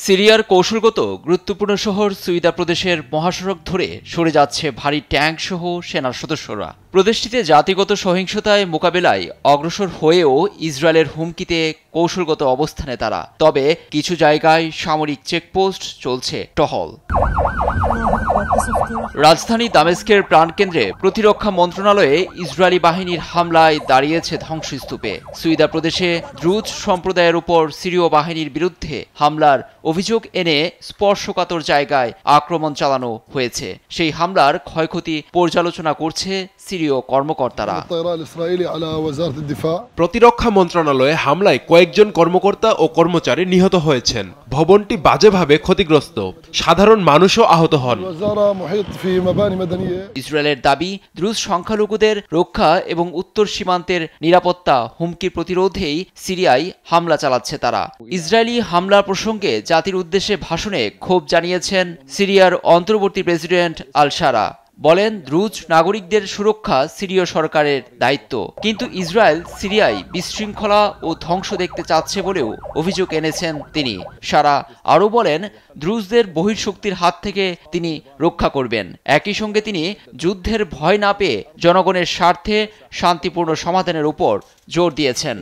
সিরিয়ার কৌশলগত গুরুত্বপূর্ণ শহর সুইদা প্রদেশের মহাসড়ক ধরে সরে যাচ্ছে ভারী ট্যাঙ্ক সহ সেনার সদস্যরা। প্রদেশটিতে জাতিগত সহিংসতায় মোকাবেলায় অগ্রসর হয়েও ইসরায়েলের হুমকিতে কৌশলগত অবস্থানে তারা। তবে কিছু জায়গায় সামরিক চেকপোস্ট চলছে টহল। রাজধানী দামেস্কের প্রাণকেন্দ্রে প্রতিরক্ষা মন্ত্রণালয়ে ইসরায়েলি বাহিনীর হামলায় দাঁড়িয়েছে ধ্বংসস্তূপে। সুইদা প্রদেশে দ্রুজ সম্প্রদায়ের উপর সিরীয় বাহিনীর বিরুদ্ধে হামলার অভিযোগ এনে স্পর্শকাতর জায়গায় আক্রমণ চালানো হয়েছে। সেই হামলার ক্ষয়ক্ষতি পর্যালোচনা করছে সিরীয় কর্মকর্তারা। প্রতিরক্ষা মন্ত্রণালয়ে হামলায় কয়েকজন কর্মকর্তা ও কর্মচারী নিহত হয়েছেন। ভবনটি বাজেভাবে ক্ষতিগ্রস্ত, সাধারণ মানুষও আহত হন। ইসরায়েলের দাবি, দ্রুজ সংখ্যালঘুদের রক্ষা এবং উত্তর সীমান্তের নিরাপত্তা হুমকি প্রতিরোধেই সিরিয়ায় হামলা চালাচ্ছে তারা। ইসরায়েলি হামলা প্রসঙ্গে জাতির উদ্দেশ্যে ভাষণে ক্ষোভ জানিয়েছেন সিরিয়ার অন্তর্বর্তী প্রেসিডেন্ট আল শারা। বলেন, দ্রুজ নাগরিকদের সুরক্ষা সিরীয় সরকারের দায়িত্ব, কিন্তু ইসরায়েল সিরিয়ায় বিশৃঙ্খলা ও ধ্বংস দেখতে চাচ্ছে বলেও অভিযোগ এনেছেন তিনি। শারা আরও বলেন, দ্রুজদের বহির্শক্তির হাত থেকে তিনি রক্ষা করবেন। একই সঙ্গে তিনি যুদ্ধের ভয় না পেয়ে জনগণের স্বার্থে শান্তিপূর্ণ সমাধানের উপর জোর দিয়েছেন।